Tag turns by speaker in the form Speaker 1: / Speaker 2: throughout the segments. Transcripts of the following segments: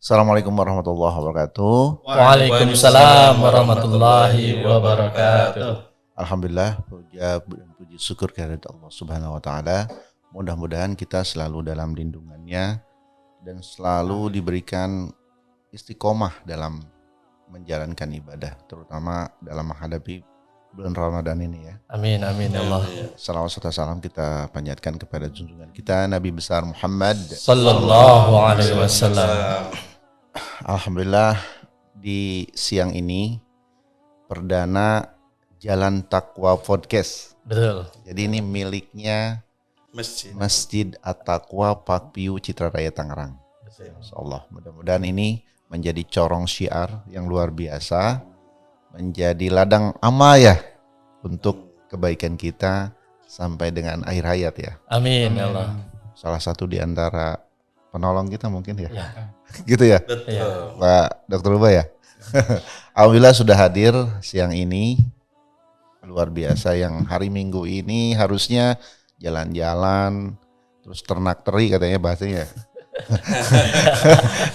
Speaker 1: Assalamualaikum warahmatullahi wabarakatuh.
Speaker 2: Waalaikumsalam warahmatullahi wabarakatuh.
Speaker 1: Alhamdulillah, puji syukur kehadirat Allah Subhanahu wa taala. Mudah-mudahan kita selalu dalam lindungannya dan selalu diberikan istiqomah dalam menjalankan ibadah, terutama dalam menghadapi bulan Ramadan ini ya.
Speaker 2: Amin amin ya Allah.
Speaker 1: Salawat serta salam kita panjatkan kepada junjungan kita Nabi besar Muhammad
Speaker 2: Sallallahu alaihi wasallam.
Speaker 1: Alhamdulillah di siang ini perdana Jalan Taqwa Podcast.
Speaker 2: Betul.
Speaker 1: Jadi ini miliknya Masjid At-Taqwa Pakpiu Citra Raya Tangerang. Insyaallah mudah-mudahan ini menjadi corong syiar yang luar biasa, menjadi ladang amal ya untuk kebaikan kita sampai dengan akhir hayat ya.
Speaker 2: Amin ya Allah.
Speaker 1: Salah satu di antara penolong kita mungkin ya.
Speaker 2: Ya.
Speaker 1: Gitu ya.
Speaker 2: Betul.
Speaker 1: Pak Dr. Ubay ya. Alhamdulillah sudah hadir siang ini. Luar biasa yang hari Minggu ini harusnya jalan-jalan terus ternak teri katanya bahasanya.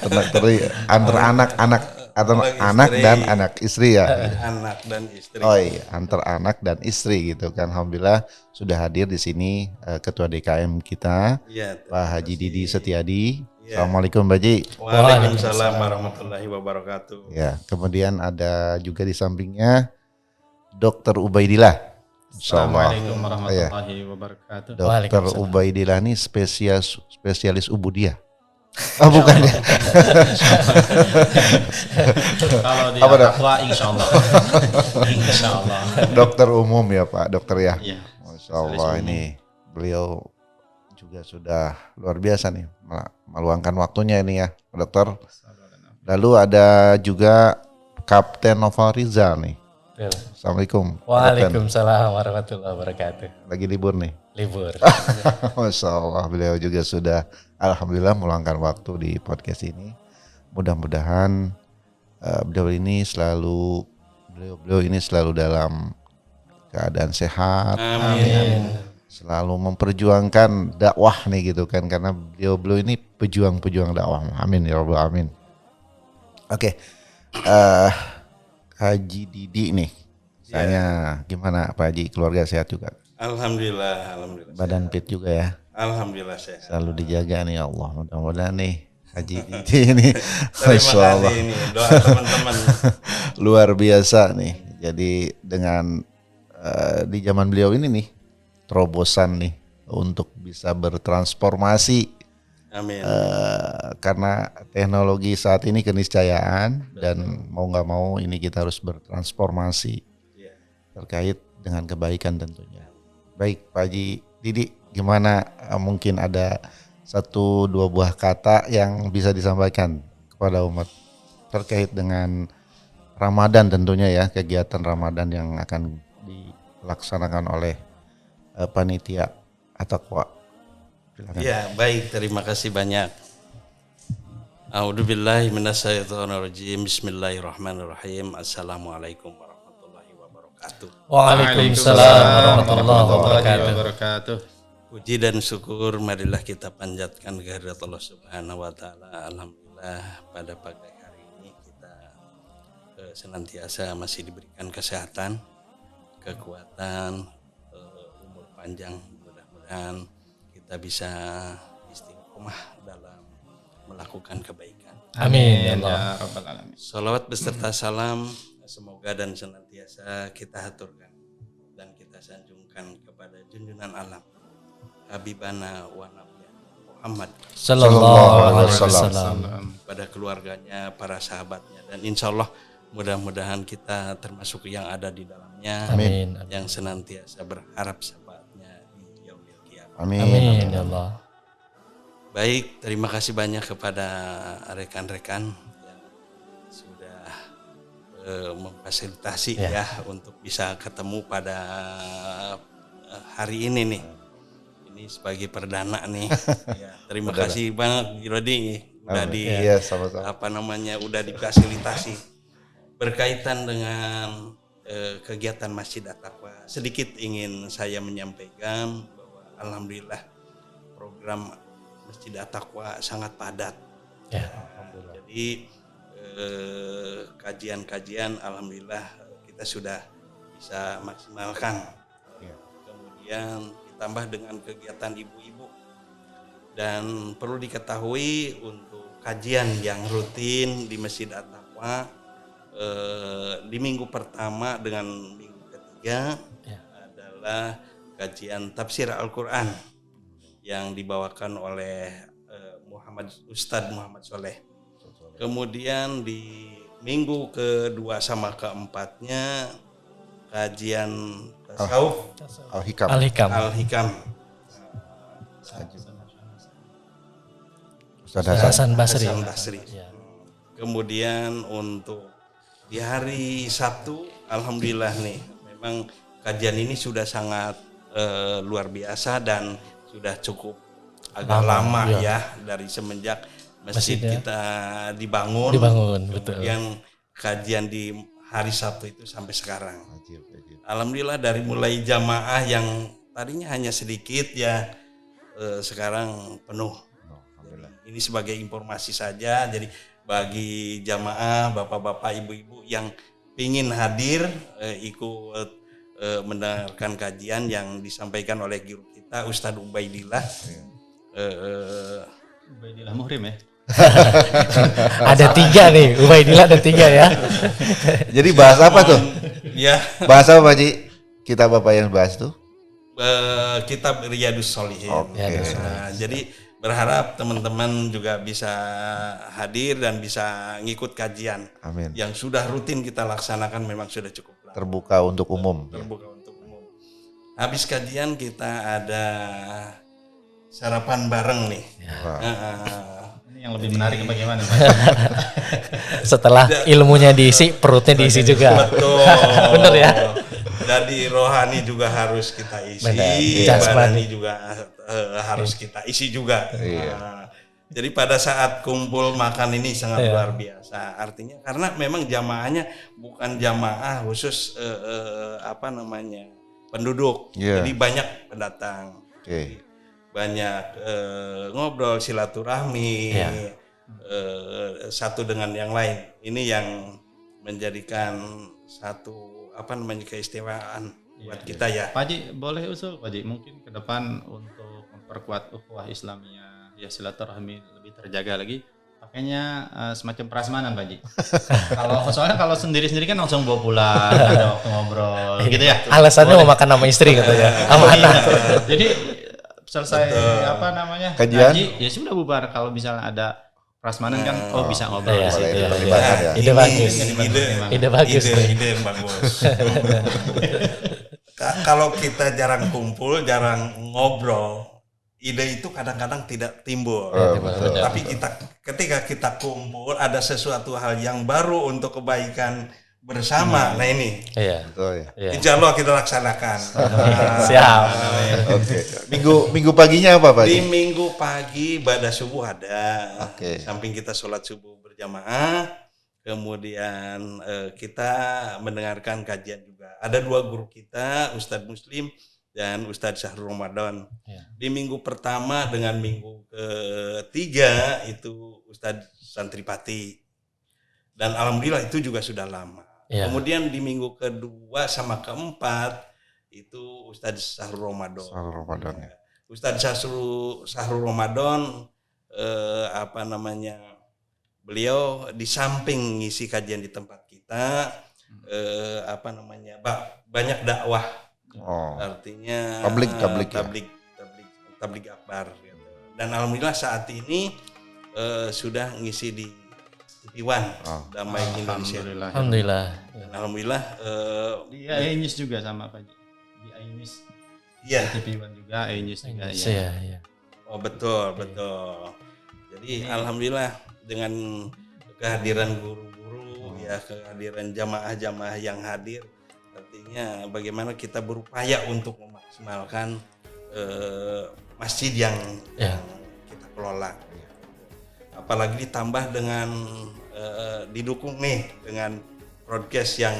Speaker 1: Ternak teri antar anak-anak atau anak dan anak istri ya.
Speaker 3: Anak dan istri.
Speaker 1: Oh iya, antar anak dan istri gitu kan. Alhamdulillah sudah hadir di sini Ketua DKM kita,
Speaker 3: Ya,
Speaker 1: Pak Haji Didi Setiadi.
Speaker 3: Ya.
Speaker 1: Assalamualaikum Pak Haji.
Speaker 3: Waalaikumsalam warahmatullahi wabarakatuh.
Speaker 1: Ya, kemudian ada juga di sampingnya Dr. Ubaidillah.
Speaker 4: Assalamualaikum warahmatullahi wabarakatuh.
Speaker 1: Dr. Ubaidillah ini spesialis ubudiyah. Oh bukan ya.
Speaker 4: Kalau di
Speaker 1: Apa dah?
Speaker 4: Taqwa insyaallah. Insyaallah.
Speaker 1: Dokter umum ya Pak, dokter ya.
Speaker 4: Iya.
Speaker 1: Masya Allah ini beliau juga sudah luar biasa nih meluangkan waktunya ini ya Pak Dokter. Lalu ada juga Kapten Noval Rizal nih. Assalamualaikum.
Speaker 2: Waalaikumsalam warahmatullahi wabarakatuh.
Speaker 1: Lagi libur nih.
Speaker 2: Libur.
Speaker 1: Masya Allah beliau juga sudah alhamdulillah meluangkan waktu di podcast ini. Mudah-mudahan beliau ini selalu dalam keadaan sehat.
Speaker 3: Amin.
Speaker 1: Selalu memperjuangkan dakwah nih gitu kan, karena beliau ini pejuang dakwah. Amin ya rabbal alamin. Oke. Haji Didi nih. Saya gimana Pak Haji, keluarga sehat juga?
Speaker 3: Alhamdulillah.
Speaker 1: Badan fit juga ya?
Speaker 3: Alhamdulillah sehat.
Speaker 1: Selalu dijaga nih Allah. Mudah-mudahan nih Haji Didi ini
Speaker 3: Terima
Speaker 1: Masya Allah.
Speaker 3: kasih ini doa teman-teman.
Speaker 1: Luar biasa nih. Jadi dengan di zaman beliau ini nih terobosan nih untuk bisa bertransformasi.
Speaker 3: Amin.
Speaker 1: Karena teknologi saat ini keniscayaan dan mau nggak mau ini kita harus bertransformasi terkait dengan kebaikan tentunya. Baik Pak Haji Didi, gimana mungkin ada 1-2 buah kata yang bisa disampaikan kepada umat terkait dengan Ramadan tentunya ya, kegiatan Ramadan yang akan dilaksanakan oleh panitia At-Taqwa. Silakan.
Speaker 3: Ya, baik, terima kasih banyak. A'udzubillahi minasyaitonirrajim. Bismillahirrahmanirrahim. Assalamualaikum warahmatullahi wabarakatuh.
Speaker 2: Waalaikumsalam warahmatullahi wabarakatuh.
Speaker 3: Puji dan syukur marilah kita panjatkan kehadirat Allah Subhanahu wa taala. Alhamdulillah pada pagi hari ini kita senantiasa masih diberikan kesehatan, kekuatan, umur panjang. Mudah-mudahan kita bisa istiqomah dalam melakukan kebaikan.
Speaker 2: Amin ya Allah.
Speaker 4: Ya rabbal alamin.
Speaker 3: Salawat beserta salam semoga dan senantiasa kita haturkan dan kita sanjungkan kepada junjungan alam Habibana wa Nabiyana Muhammad
Speaker 2: Sallallahu alaihi wasallam.
Speaker 3: pada keluarganya, para sahabatnya, dan insya Allah mudah-mudahan kita termasuk yang ada di dalamnya.
Speaker 2: Amin.
Speaker 3: Yang senantiasa berharap syafaatnya di yaumil qiyamah.
Speaker 2: Amin ya Allah.
Speaker 3: Baik, terima kasih banyak kepada rekan-rekan yang sudah memfasilitasi ya untuk bisa ketemu pada hari ini nih. Ini sebagai perdana nih. Ya, terima kasih banyak Rodi udah
Speaker 1: sama-sama.
Speaker 3: udah difasilitasi berkaitan dengan kegiatan Masjid At-Taqwa. Sedikit ingin saya menyampaikan bahwa alhamdulillah program Masjid At-Taqwa sangat padat.
Speaker 2: Ya.
Speaker 3: Jadi kajian-kajian alhamdulillah kita sudah bisa maksimalkan. Kemudian ditambah dengan kegiatan ibu-ibu. Dan perlu diketahui untuk kajian yang rutin di Masjid At-Taqwa di minggu pertama dengan minggu ketiga adalah kajian tafsir Al-Quran yang dibawakan oleh Ustadz Muhammad Soleh. Kemudian di minggu kedua sama keempatnya kajian tasawuf Al-Hikam.
Speaker 2: Ustaz Hasan Basri.
Speaker 3: Ya. Kemudian untuk di hari Sabtu, alhamdulillah nih, memang kajian ini sudah sangat luar biasa dan sudah cukup agak lama ya dari semenjak masjid kita dibangun.
Speaker 2: Betul.
Speaker 3: Yang kajian di hari Sabtu itu sampai sekarang. Alhamdulillah dari mulai jamaah yang tadinya hanya sedikit ya, sekarang penuh. Ini sebagai informasi saja, jadi bagi jamaah, bapak-bapak, ibu-ibu yang ingin hadir ikut mendengarkan kajian yang disampaikan oleh guru kita Ustadz Ubaidillah.
Speaker 4: Ubaidillah Muhrim ya.
Speaker 2: Ada 3 nih, Ubaidillah ada 3 ya.
Speaker 1: Jadi bahas apa tuh?
Speaker 3: Ya.
Speaker 1: Bahas apa Pak Haji? Kita Bapak yang bahas tuh?
Speaker 3: Kitab Riyadus Shalihin. Nah, jadi berharap teman-teman juga bisa hadir dan bisa ngikut kajian.
Speaker 1: Amin.
Speaker 3: Yang sudah rutin kita laksanakan memang sudah cukup lama.
Speaker 1: Terbuka untuk umum.
Speaker 3: Terbuka untuk umum. Habis kajian kita ada sarapan bareng nih.
Speaker 4: Ini yang lebih menarik bagaimana?
Speaker 2: Setelah ilmunya diisi, perutnya diisi juga.
Speaker 3: Betul.
Speaker 2: Bener ya?
Speaker 3: Jadi rohani juga harus kita isi, badani juga harus kita isi juga. Jadi pada saat kumpul makan ini sangat luar biasa. Artinya karena memang jamaahnya bukan jamaah khusus penduduk. Jadi banyak pendatang. Banyak ngobrol silaturahmi satu dengan yang lain. Ini yang menjadikan satu keistimewaan buat kita ya.
Speaker 4: Pak Haji, boleh usul Pak Haji mungkin ke depan untuk memperkuat ukhuwah Islamiyah ya silaturahmi lebih terjaga lagi pakainya semacam prasmanan Pak Haji. Soalnya kalau sendiri-sendiri kan langsung bawa pulang, ada waktu ngobrol gitu ya.
Speaker 2: Alasannya mau makan sama istri katanya, sama anak.
Speaker 4: Jadi selesai kaji ya sudah bubar. Kalau misalnya ada prasmanan kan bisa ngobrol di situ.
Speaker 2: Ide bagus. Ide bagus.
Speaker 3: Ide yang bagus. Kalau kita jarang kumpul, jarang ngobrol, ide itu kadang-kadang tidak timbul. Tapi ketika kita kumpul ada sesuatu hal yang baru untuk kebaikan bersama. Nah ini. Insya Allah kita laksanakan.
Speaker 2: Siap.
Speaker 1: Minggu paginya apa Pak?
Speaker 3: Di minggu pagi ibadah subuh ada. Samping kita sholat subuh berjamaah, kemudian kita mendengarkan kajian juga. Ada 2 guru kita, Ustadz Muslim dan Ustadz Syahrul Ramadan. Di minggu pertama dengan minggu ketiga itu Ustadz Santripati. Dan alhamdulillah itu juga sudah lama. Kemudian di minggu kedua sama keempat itu Ustadz Syahrul Ramadan. Ustadz Syahrul Ramadan beliau di samping ngisi kajian di tempat kita banyak dakwah. Artinya tablik akbar gitu. Dan alhamdulillah saat ini sudah ngisi di TV1 Damai Indonesia.
Speaker 2: Alhamdulillah.
Speaker 3: Alhamdulillah
Speaker 4: di iNews juga sama Pak Haji. Di iNews.
Speaker 3: Iya.
Speaker 4: TV1 juga, iNews juga
Speaker 2: Iya.
Speaker 3: Oh betul. Jadi alhamdulillah dengan kehadiran guru-guru kehadiran jamaah-jamaah yang hadir, artinya bagaimana kita berupaya untuk memaksimalkan masjid yang kita kelola. Apalagi ditambah dengan didukung nih dengan broadcast yang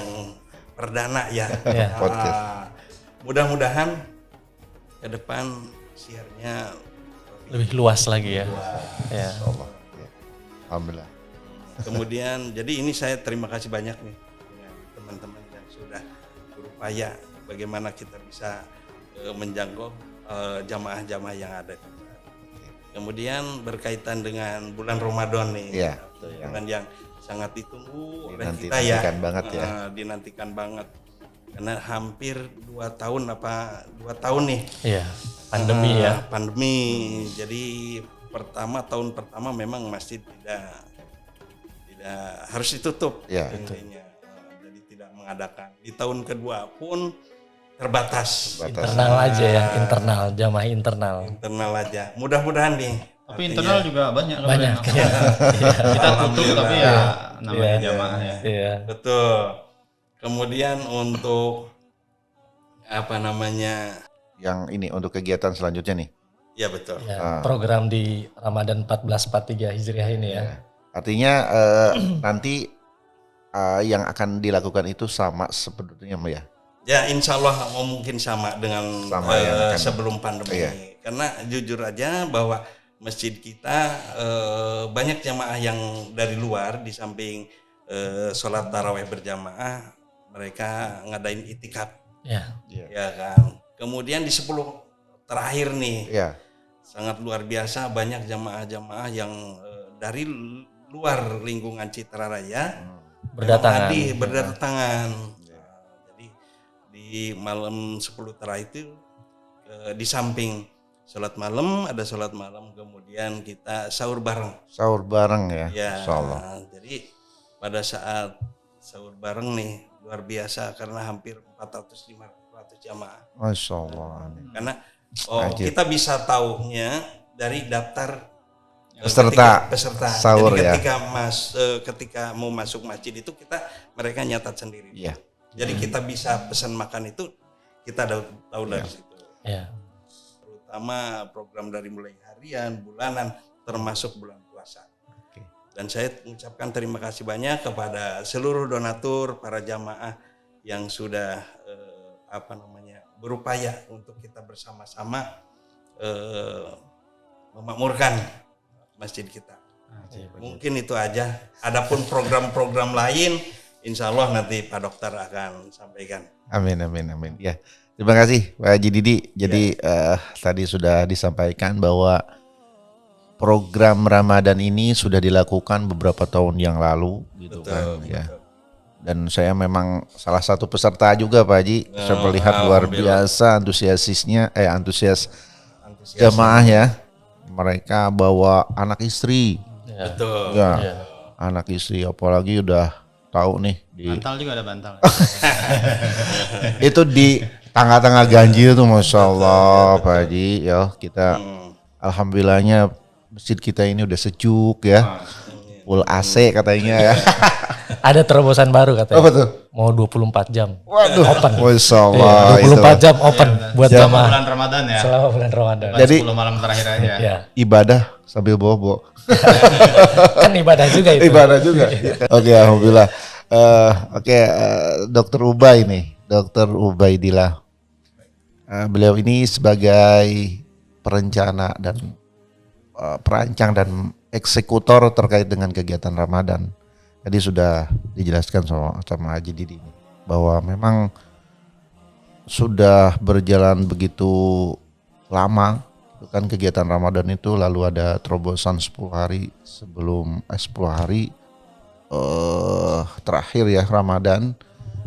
Speaker 3: perdana mudah-mudahan ke depan siarnya
Speaker 2: lebih luas lagi ya.
Speaker 1: Alhamdulillah.
Speaker 3: Kemudian jadi ini saya terima kasih banyak nih dengan teman-teman yang sudah berupaya bagaimana kita bisa menjangkau jamaah-jamaah yang ada. Kemudian berkaitan dengan bulan Ramadan nih,
Speaker 1: Iya,
Speaker 3: bulan yang sangat ditunggu oleh kita
Speaker 1: Dinanti-nantikan banget ya.
Speaker 3: Dinantikan banget karena hampir 2 tahun nih.
Speaker 2: Iya, pandemi ya.
Speaker 3: Pandemi. Jadi tahun pertama memang masjid tidak harus ditutup.
Speaker 1: Ya,
Speaker 3: intinya. Jadi tidak mengadakan. Di tahun kedua pun terbatas.
Speaker 2: Internal aja ya, internal, jamaah internal.
Speaker 3: Internal aja. Mudah-mudahan nih.
Speaker 4: Tapi internal juga banyak.
Speaker 2: Banyak.
Speaker 4: Ya. Kita tutup tapi ya namanya
Speaker 2: Iya.
Speaker 4: jamaah ya.
Speaker 2: Iya.
Speaker 3: Betul. Kemudian untuk apa namanya?
Speaker 1: Yang ini untuk kegiatan selanjutnya nih.
Speaker 3: Ya betul.
Speaker 2: Ya, program di Ramadan 1443 Hijriah ini ya.
Speaker 1: Artinya nanti yang akan dilakukan itu sama sebetulnya ya.
Speaker 3: Ya insya Allah mungkin sama dengan
Speaker 1: yang akan-
Speaker 3: sebelum pandemi.
Speaker 1: Iya.
Speaker 3: Karena jujur aja bahwa masjid kita banyak jamaah yang dari luar, di samping sholat tarawih berjamaah, mereka ngadain itikaf,
Speaker 2: Ya.
Speaker 3: ya kan. Kemudian di 10 terakhir nih,
Speaker 1: Ya.
Speaker 3: sangat luar biasa banyak jamaah-jamaah yang dari luar lingkungan Citra Raya
Speaker 2: Berdatangan.
Speaker 3: berdatangan. Jadi di malam 10 terakhir itu di samping sholat malam, ada sholat malam, kemudian kita sahur bareng.
Speaker 1: Sahur bareng ya,
Speaker 3: Ya,
Speaker 1: insya Allah.
Speaker 3: jadi pada saat sahur bareng nih luar biasa karena hampir 400-500 jamaah.
Speaker 1: Masya Allah.
Speaker 3: Karena
Speaker 1: Ajib.
Speaker 3: kita bisa taunya dari daftar peserta.
Speaker 1: sahur
Speaker 3: Jadi
Speaker 1: ya.
Speaker 3: ketika mau masuk masjid itu mereka nyatat sendiri.
Speaker 1: Iya.
Speaker 3: Jadi kita bisa pesan makan itu kita tahu dari situ.
Speaker 2: Ya.
Speaker 3: Terutama program dari mulai harian, bulanan, termasuk bulan puasa.
Speaker 1: Oke.
Speaker 3: Dan saya mengucapkan terima kasih banyak kepada seluruh donatur, para jamaah yang sudah berupaya untuk kita bersama-sama memakmurkan masjid kita. Mungkin itu aja. Adapun program-program lain, insya Allah nanti Pak Dokter akan sampaikan.
Speaker 1: Amin, amin, amin. Ya, terima kasih Pak Haji Didi. Jadi tadi sudah disampaikan bahwa program Ramadan ini sudah dilakukan beberapa tahun yang lalu, gitu kan? Ya. Dan saya memang salah satu peserta juga Pak Haji. Saya melihat luar biasa antusias jamaah ya. Mereka bawa anak istri,
Speaker 3: Betul.
Speaker 1: ya, anak istri apalagi udah tahu nih di
Speaker 4: Bantal juga ada bantal.
Speaker 1: itu di tengah-tengah ganjil tuh, Masya Allah Pak Haji ya, kita alhamdulillahnya masjid kita ini udah sejuk ya, full AC katanya ya.
Speaker 2: Ada terobosan baru katanya.
Speaker 1: Apa tuh?
Speaker 2: Mau 24 jam.
Speaker 1: Waduh,
Speaker 2: Open.
Speaker 1: Masya
Speaker 2: Iya,
Speaker 1: Allah
Speaker 2: 24 jam open buat
Speaker 4: Selama
Speaker 2: jamaah
Speaker 4: bulan Ramadan ya.
Speaker 2: selama bulan Ramadan.
Speaker 1: Jadi
Speaker 4: 10 malam terakhir aja.
Speaker 2: Ya.
Speaker 1: ibadah sambil bobo.
Speaker 2: Kan ibadah juga itu.
Speaker 1: Ibadah juga. Oke, alhamdulillah. Dokter Ubay nih, Dokter Ubaidillah. Beliau ini sebagai perencana dan perancang dan eksekutor terkait dengan kegiatan Ramadan. Tadi sudah dijelaskan sama Haji Didi bahwa memang sudah berjalan begitu lama kan kegiatan Ramadan itu, lalu ada terobosan 10 hari sebelum 10 hari terakhir ya Ramadan.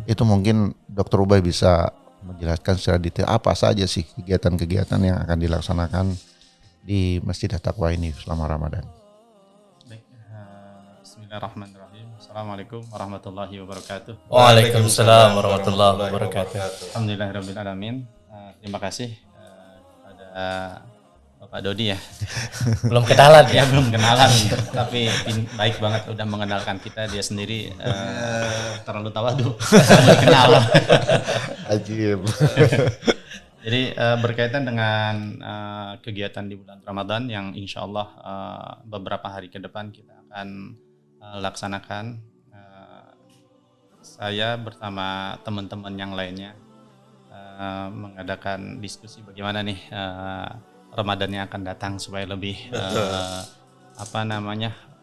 Speaker 1: Itu mungkin Dr. Ubay bisa menjelaskan secara detail apa saja sih kegiatan-kegiatan yang akan dilaksanakan di Masjid At-Taqwa ini selama Ramadan.
Speaker 4: Baik, bismillahirrahmanirrahim. Assalamualaikum warahmatullahi wabarakatuh.
Speaker 2: Waalaikumsalam warahmatullahi wabarakatuh.
Speaker 4: Alhamdulillahirabbil alamin. Terima kasih kepada Bapak Dodi ya.
Speaker 2: Belum kenalan ya.
Speaker 4: Ya belum kenalan, tapi baik banget udah mengenalkan kita. Dia sendiri terlalu tawadu. Belum kenalan.
Speaker 1: Ajib.
Speaker 4: Jadi berkaitan dengan kegiatan di bulan Ramadan yang insya Allah beberapa hari ke depan kita akan laksanakan. Saya bersama teman-teman yang lainnya mengadakan diskusi bagaimana nih Ramadan yang akan datang supaya lebih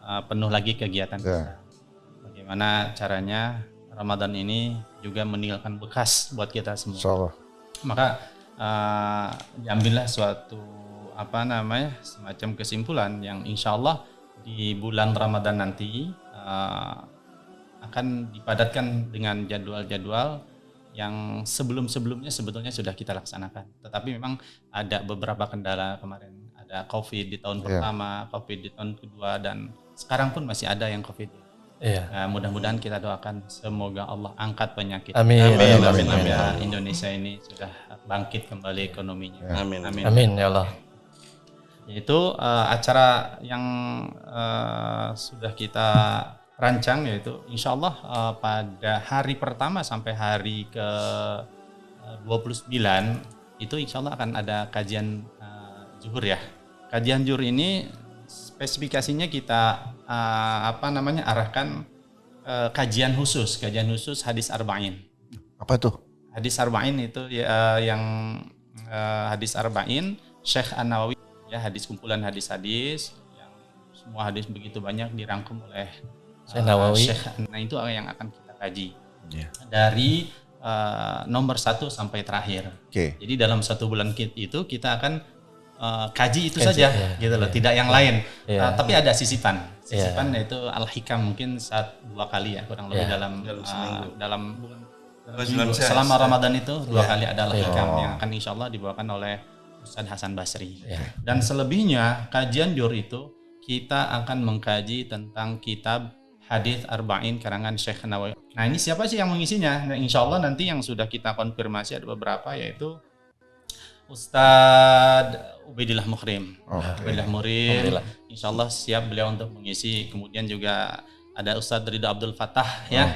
Speaker 4: penuh lagi kegiatan
Speaker 1: Ya.
Speaker 4: kita. Bagaimana caranya Ramadan ini juga meninggalkan bekas buat kita semua.
Speaker 1: Insyaallah.
Speaker 4: Maka diambillah suatu semacam kesimpulan yang insya Allah di bulan Ramadan nanti akan dipadatkan dengan jadwal-jadwal yang sebelum-sebelumnya sebetulnya sudah kita laksanakan. Tetapi memang ada beberapa kendala kemarin. Ada COVID di tahun pertama, COVID di tahun kedua, dan sekarang pun masih ada yang COVID.
Speaker 2: Iya.
Speaker 4: Nah, mudah-mudahan kita doakan semoga Allah angkat penyakit.
Speaker 2: Amin.
Speaker 3: Amin.
Speaker 4: Supaya Indonesia ini sudah bangkit kembali ekonominya.
Speaker 3: Amin.
Speaker 2: Amin ya Allah.
Speaker 4: Yaitu acara yang sudah kita rancang, yaitu insya Allah pada hari pertama sampai hari ke 29 itu insya Allah akan ada kajian zuhur ya. Kajian zuhur ini spesifikasinya kita arahkan kajian khusus hadis arba'in.
Speaker 1: Apa tuh?
Speaker 4: Hadis arba'in itu yang hadis arba'in Syekh An-Nawawi ya, kumpulan hadis-hadis yang semua hadis begitu banyak dirangkum oleh
Speaker 2: Syekh Nawawi.
Speaker 4: Nah itu yang akan kita kaji
Speaker 1: Iya.
Speaker 4: dari nomor 1 sampai terakhir.
Speaker 1: Oke.
Speaker 4: Jadi dalam 1 bulan itu kita akan kaji itu
Speaker 2: Kaji,
Speaker 4: saja,
Speaker 2: ya,
Speaker 4: gitu loh,
Speaker 2: ya.
Speaker 4: tidak yang lain.
Speaker 2: Ya.
Speaker 4: Tapi ada sisipan yaitu Al-Hikam mungkin 2 kali ya kurang lebih
Speaker 2: Ya.
Speaker 4: dalam bulan
Speaker 3: Bulan
Speaker 4: minggu.
Speaker 3: puasa.
Speaker 4: Selama Ramadan itu 2 kali ada Al-Hikam
Speaker 1: Oh.
Speaker 4: yang akan insya Allah dibawakan oleh Ustadz Hasan Basri.
Speaker 2: Ya.
Speaker 4: Dan selebihnya kajian Jur itu kita akan mengkaji tentang kitab Hadis Arba'in karangan Syekh Nawawi. Nah ini siapa sih yang mengisinya? Nah, insya Allah nanti yang sudah kita konfirmasi ada beberapa, yaitu Ustadz Ubaidillah Mukhrim. Ubaidillah Mukhrim,
Speaker 2: Alhamdulillah.
Speaker 4: insya Allah siap beliau untuk mengisi. Kemudian juga ada Ustadz Ridho Abdul Fattah ya,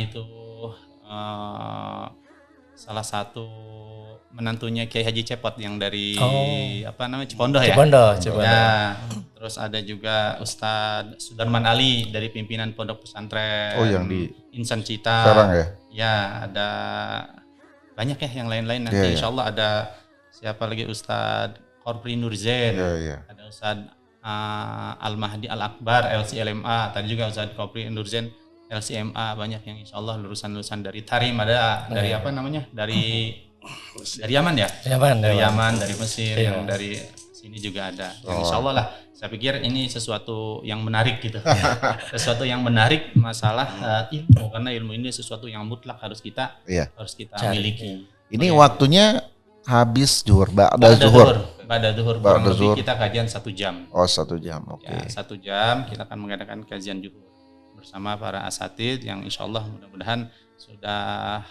Speaker 4: itu salah satu menantunya Kiai Haji Cepot yang dari Cipondoh ya.
Speaker 2: Cipondoh.
Speaker 4: Ya, terus ada juga Ustadz Sudarman Ali dari pimpinan Pondok Pesantren.
Speaker 1: Oh, yang di
Speaker 4: Insan Cita.
Speaker 1: sekarang ya?
Speaker 4: Ya, ada banyak ya yang lain-lain nanti.
Speaker 1: Iya, iya.
Speaker 4: Insya Allah ada siapa lagi, Ustadz Korpri Nurzain.
Speaker 1: Iya.
Speaker 4: Ada Ustadz Al-Mahdi Al-Akbar LCLMA. Tadi juga Ustadz Korpri Nurzain LCMA. Banyak yang insya Allah lulusan-lulusan dari Tarim, ada dari apa namanya? Dari Yaman ya? Dari Yaman, dari Mesir,
Speaker 2: Iya.
Speaker 4: yang dari sini juga ada. Yang insya Allah lah, saya pikir ini sesuatu yang menarik gitu. Sesuatu yang menarik masalah ilmu, karena ilmu ini sesuatu yang mutlak harus kita
Speaker 1: Iya.
Speaker 2: Cari.
Speaker 4: miliki.
Speaker 1: Ini waktunya habis zuhur, ba'da zuhur.
Speaker 4: Pada zuhur
Speaker 1: Ba'da
Speaker 4: kurang lebih
Speaker 1: zuhur.
Speaker 4: kita kajian 1 jam.
Speaker 1: Oh, 1 jam. Oke.
Speaker 4: Ya, 1 jam kita akan mengadakan kajian zuhur bersama para asatid yang insya Allah mudah-mudahan sudah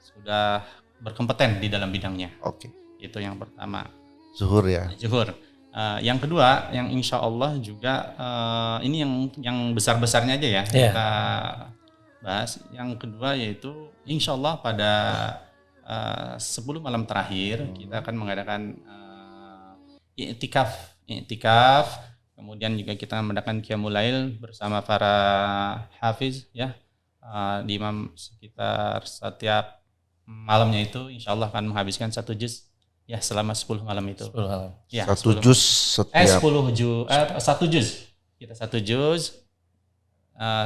Speaker 4: sudah berkompeten di dalam bidangnya.
Speaker 1: Oke.
Speaker 4: Itu yang pertama.
Speaker 1: Zuhur ya.
Speaker 4: Zuhur. Yang kedua, yang insya Allah juga ini yang besar-besarnya aja ya
Speaker 2: Iya.
Speaker 4: kita bahas. Yang kedua yaitu insya Allah pada 10 malam terakhir kita akan mengadakan i'tikaf. Kemudian juga kita mengadakan qiyamul lail bersama para hafiz ya, di imam sekitar setiap malamnya itu insya Allah akan menghabiskan 1 juz ya selama 10 malam itu.
Speaker 2: 10 malam.
Speaker 4: Ya,
Speaker 1: 1
Speaker 4: 10
Speaker 1: juz setiap
Speaker 4: 10 juz, 1 juz. Kita 1 juz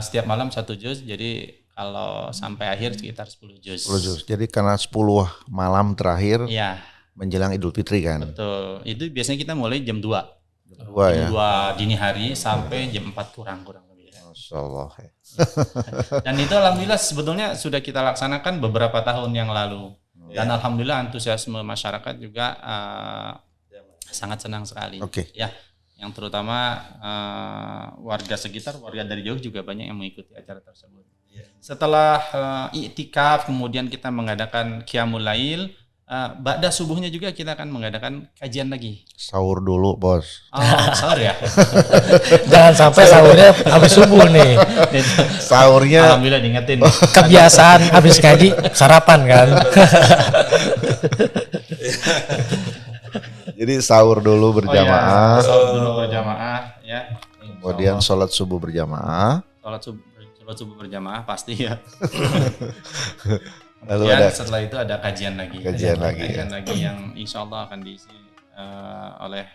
Speaker 4: setiap malam 1 juz. Jadi kalau sampai akhir sekitar 10 juz.
Speaker 1: 10 juz. Jadi karena 10 malam terakhir
Speaker 4: Iya,
Speaker 1: menjelang Idul Fitri kan.
Speaker 4: betul. Itu biasanya kita mulai jam 2.
Speaker 1: Wah ya.
Speaker 4: Jam 2 dini hari sampai jam 4 kurang lebih.
Speaker 1: Masya Allah. Ya.
Speaker 4: Dan itu alhamdulillah sebetulnya sudah kita laksanakan beberapa tahun yang lalu. Dan alhamdulillah antusiasme masyarakat juga sangat senang sekali.
Speaker 1: Oke.
Speaker 4: Ya, yang terutama warga sekitar, warga dari jauh juga banyak yang mengikuti acara tersebut. Setelah i'tikaf, kemudian kita mengadakan qiyamul lail. Ba'da subuhnya juga kita akan mengadakan kajian lagi.
Speaker 1: Sahur dulu, Bos.
Speaker 4: Sahur ya.
Speaker 2: Jangan sampai sahurnya habis subuh nih.
Speaker 1: Sahurnya
Speaker 4: Alhamdulillah diingetin.
Speaker 2: Kebiasaan habis ngaji sarapan kan.
Speaker 1: jadi sahur dulu berjamaah,
Speaker 4: Sahur dulu berjamaah ya.
Speaker 1: kemudian sholat subuh berjamaah.
Speaker 4: Sholat subuh berjamaah pasti ya.
Speaker 1: Lalu
Speaker 4: Kemudian
Speaker 1: ada
Speaker 4: setelah itu ada kajian lagi.
Speaker 1: Kajian lagi,
Speaker 4: Kajian lagi yang insya Allah akan diisi oleh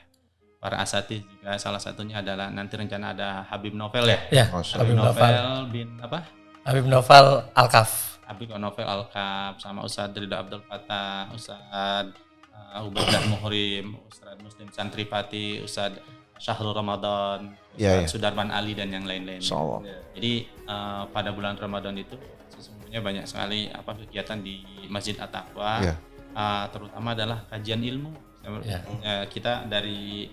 Speaker 4: para asatidz juga, salah satunya adalah nanti rencana ada Habib Novel ya.
Speaker 2: Ya,
Speaker 1: Masya
Speaker 2: Habib
Speaker 4: Habib
Speaker 2: Novel.
Speaker 4: Novel bin apa?
Speaker 2: Habib Novel Alkaf.
Speaker 4: Habib Novel Alkaf sama Ustadz Ridho Abdul Fattah, Ustadz Ubaidah Muhrim, Ustadz Muslim Santripati, Ustadz Syahrul Ramadan,
Speaker 1: Iya,
Speaker 4: Ustadz Sudarman Ali dan yang lain-lain.
Speaker 1: Insya Allah.
Speaker 4: Jadi pada bulan Ramadan itu sesungguhnya banyak sekali kegiatan di Masjid At-Taqwa,
Speaker 1: Iya.
Speaker 4: terutama adalah kajian ilmu.
Speaker 2: Ya.
Speaker 4: Kita dari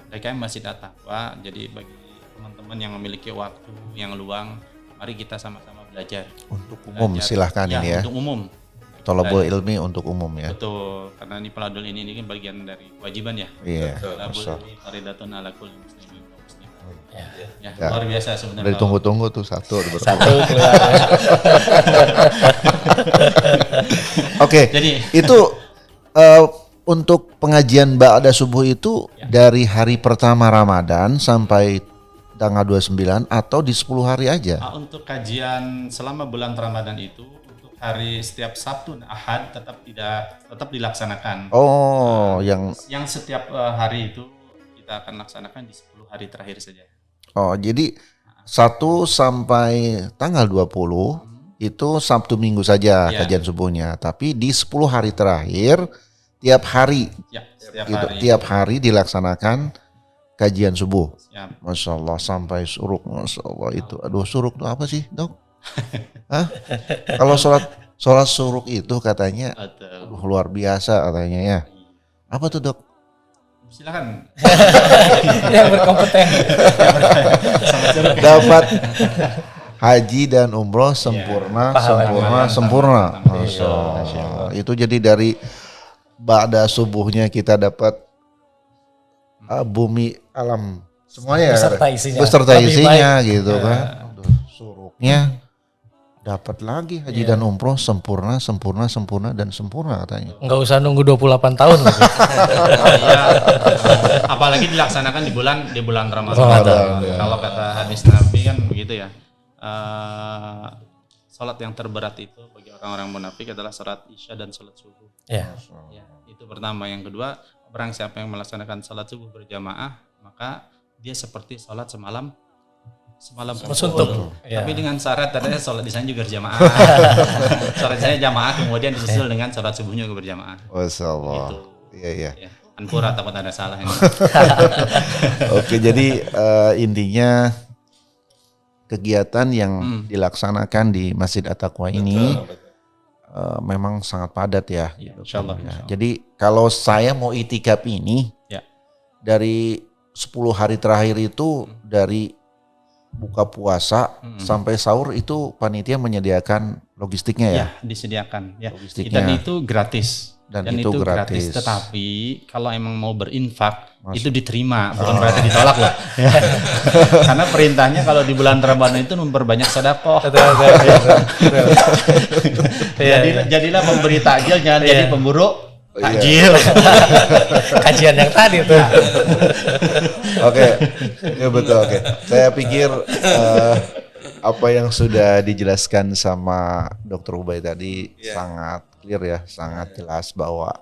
Speaker 4: DKM Masjid At-Taqwa, jadi bagi teman-teman yang memiliki waktu yang luang, mari kita sama-sama belajar.
Speaker 1: Untuk umum
Speaker 4: Belajar.
Speaker 1: silahkan ini ya.
Speaker 4: Untuk umum.
Speaker 1: Tolabul ilmi untuk umum ya.
Speaker 4: Betul, karena ini peladul ini kan bagian dari kewajiban ya.
Speaker 1: Iya.
Speaker 4: Tolabul
Speaker 1: Masya.
Speaker 4: ilmi faridatun ala kulli muslimin wa muslimah.
Speaker 2: Ya.
Speaker 4: Ya,
Speaker 1: Ya.
Speaker 4: luar biasa sebenarnya.
Speaker 1: Dari tunggu-tunggu tuh satu.
Speaker 2: Satu keluar.
Speaker 1: Oke.
Speaker 4: Jadi
Speaker 1: Itu untuk pengajian ba'da subuh itu dari hari pertama Ramadan sampai tanggal 29 atau di 10 hari aja?
Speaker 4: untuk kajian selama bulan Ramadan itu untuk hari setiap Sabtu dan Ahad tetap dilaksanakan.
Speaker 1: Oh, yang
Speaker 4: Setiap hari itu kita akan laksanakan di 10 hari terakhir saja.
Speaker 1: jadi 1 sampai tanggal 20 itu Sabtu Minggu saja
Speaker 4: Ya.
Speaker 1: kajian subuhnya, tapi di 10 hari terakhir tiap hari
Speaker 4: Ya, setiap
Speaker 1: gitu,
Speaker 4: hari.
Speaker 1: tiap hari dilaksanakan kajian subuh.
Speaker 4: Ya,
Speaker 1: Masya Allah sampai suruk, Masya Allah itu. Aduh, suruk itu apa sih, Dok? Hah? Kalau sholat suruk itu katanya
Speaker 4: atau
Speaker 1: luar biasa katanya ya. Apa tuh, Dok?
Speaker 4: silakan.
Speaker 2: Yang berkompeten.
Speaker 1: Dapat haji dan umroh sempurna,
Speaker 2: Pahala.
Speaker 1: sempurna.
Speaker 4: Alhamdulillah.
Speaker 1: Masya Allah. Itu jadi dari ba'da subuhnya kita dapat bumi alam semuanya
Speaker 2: Beserta isinya.
Speaker 1: beserta
Speaker 2: Lebih
Speaker 1: isinya gitu kan. Aduh, suruknya dapat lagi haji dan umroh sempurna dan sempurna katanya.
Speaker 2: Nggak usah nunggu 28 tahun lagi.
Speaker 4: Ya, apalagi dilaksanakan di bulan Ramadan.
Speaker 1: Ramadan, ya.
Speaker 4: Kalau kata hadis Nabi kan begitu ya. Salat yang terberat itu bagi orang-orang munafik adalah salat Isya dan salat subuh.
Speaker 2: Ya.
Speaker 4: Ya, itu pertama. Yang kedua, barang siapa yang melaksanakan salat subuh berjamaah, maka dia seperti salat semalam
Speaker 2: Suntuk. Ya.
Speaker 4: Tapi dengan syarat tadinya salat di sana juga berjamaah. Salat di sana jamaah kemudian disusul dengan salat subuhnya juga berjamaah.
Speaker 1: Masya Allah.
Speaker 4: Gitu.
Speaker 1: Iya.
Speaker 4: Ya, Anpura takut ada salah ini.
Speaker 1: Oke, jadi intinya kegiatan yang dilaksanakan di Masjid At-Taqwa ini memang sangat padat ya.
Speaker 4: Ya, insyaallah.
Speaker 1: Ya, jadi kalau saya mau itikaf ini
Speaker 4: Ya.
Speaker 1: dari 10 hari terakhir itu dari buka puasa sampai sahur itu panitia menyediakan logistiknya ya.
Speaker 4: Ya, disediakan. Ya,
Speaker 1: Logistiknya.
Speaker 4: dan itu gratis.
Speaker 1: Dan itu gratis.
Speaker 4: Tetapi kalau emang mau berinfak itu diterima, bukan berarti ditolak loh. Karena perintahnya kalau di bulan Ramadan itu memperbanyak sedekah. Jadilah pemberi takjil, jangan jadi pemburu takjil.
Speaker 2: Kajian yang tadi tuh.
Speaker 1: Oke, ya betul. Oke, saya pikir apa yang sudah dijelaskan sama Dr. Ubay tadi sangat clear ya, sangat jelas bahwa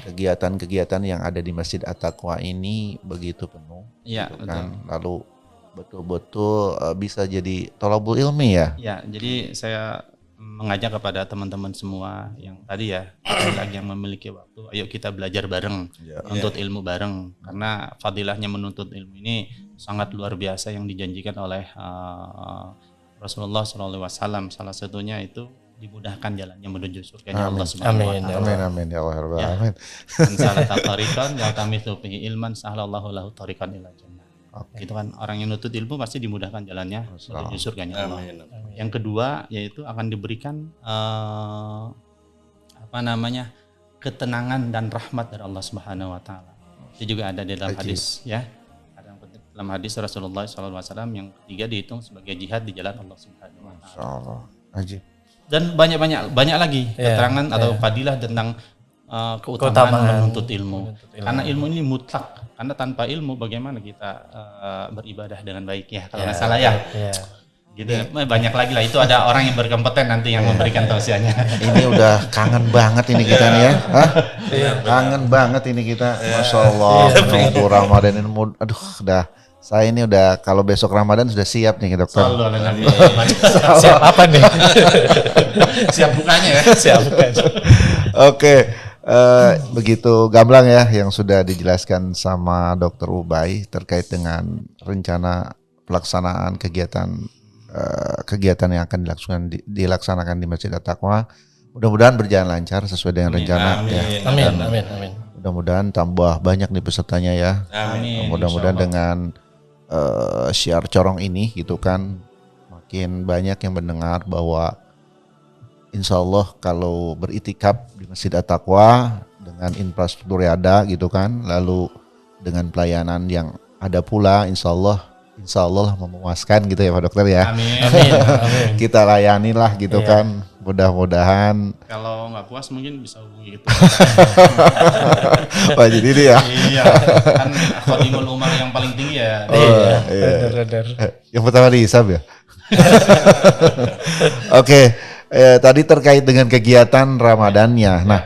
Speaker 1: kegiatan-kegiatan yang ada di Masjid At-Taqwa ini begitu penuh,
Speaker 4: Ya,
Speaker 1: gitu kan. Lalu betul-betul bisa jadi thalabul ilmi ya.
Speaker 4: Ya, jadi saya mengajak kepada teman-teman semua yang tadi ya, lagi yang memiliki waktu, ayo kita belajar bareng, menuntut ilmu bareng, karena fadilahnya menuntut ilmu ini sangat luar biasa yang dijanjikan oleh Rasulullah SAW. Salah satunya itu dimudahkan jalannya menuju surganya Allah Subhanahu wa taala.
Speaker 1: Amin ya Allah rabbal alamin.
Speaker 4: Salata tariqan yaltamithu fihi ilman sahlallahu lahu tariqan ila jannah. Gitu kan, orang yang nutut ilmu pasti dimudahkan jalannya menuju surganya Allah. Yang kedua yaitu akan diberikan ketenangan dan rahmat dari Allah Subhanahu wa taala. Itu juga ada di dalam hadis ya. Ada dalam hadis Rasulullah SAW yang ketiga dihitung sebagai jihad di jalan Allah Subhanahu wa taala.
Speaker 1: Insyaallah. Ajib.
Speaker 4: Dan banyak lagi keterangan atau fadilah tentang keutamaan menuntut ilmu. Karena ilmu ini mutlak. Karena tanpa ilmu bagaimana kita beribadah dengan baik ya. Kalau nggak salah ya. Gitu. Banyak lagi lah. Itu ada orang yang berkompeten nanti yang memberikan tausiahnya.
Speaker 1: Ini udah kangen banget ini kita nih ya. Hah? Kangen banget ini kita, Masya Allah. Nunggu Ramadan ini, aduh udah. Saya ini udah kalau besok Ramadan sudah siap nih dokter.
Speaker 4: Sallu ala Nabi.
Speaker 2: Siap apa nih?
Speaker 4: Siap bukanya ya.
Speaker 2: Siap bukan?
Speaker 1: Oke, begitu gamblang ya yang sudah dijelaskan sama Dokter Ubay terkait dengan rencana pelaksanaan kegiatan yang akan dilaksanakan di Masjid At-Taqwa. Mudah-mudahan berjalan lancar sesuai dengan rencana.
Speaker 3: Amin.
Speaker 2: Amin,
Speaker 1: Dan
Speaker 2: amin, amin.
Speaker 1: mudah-mudahan tambah banyak nih pesertanya ya.
Speaker 3: Amin.
Speaker 1: Mudah-mudahan dengan syiar corong ini gitu kan makin banyak yang mendengar bahwa insya Allah kalau beritikaf di Masjid At-Taqwa dengan infrastruktur yang ada gitu kan, lalu dengan pelayanan yang ada pula insya Allah memuaskan gitu ya Pak Dokter ya.
Speaker 4: Amin.
Speaker 2: Amin, amin.
Speaker 1: Kita layani lah gitu
Speaker 2: Iya.
Speaker 1: kan, mudah-mudahan.
Speaker 4: Kalau nggak puas mungkin bisa hubungi gitu.
Speaker 1: Wah jadi ini ya.
Speaker 4: Iya, kan Khodimul Umar yang paling tinggi ya.
Speaker 2: Iya,
Speaker 1: iya.
Speaker 2: bener.
Speaker 1: Yang pertama dihisab ya. Oke, tadi terkait dengan kegiatan Ramadannya. Nah,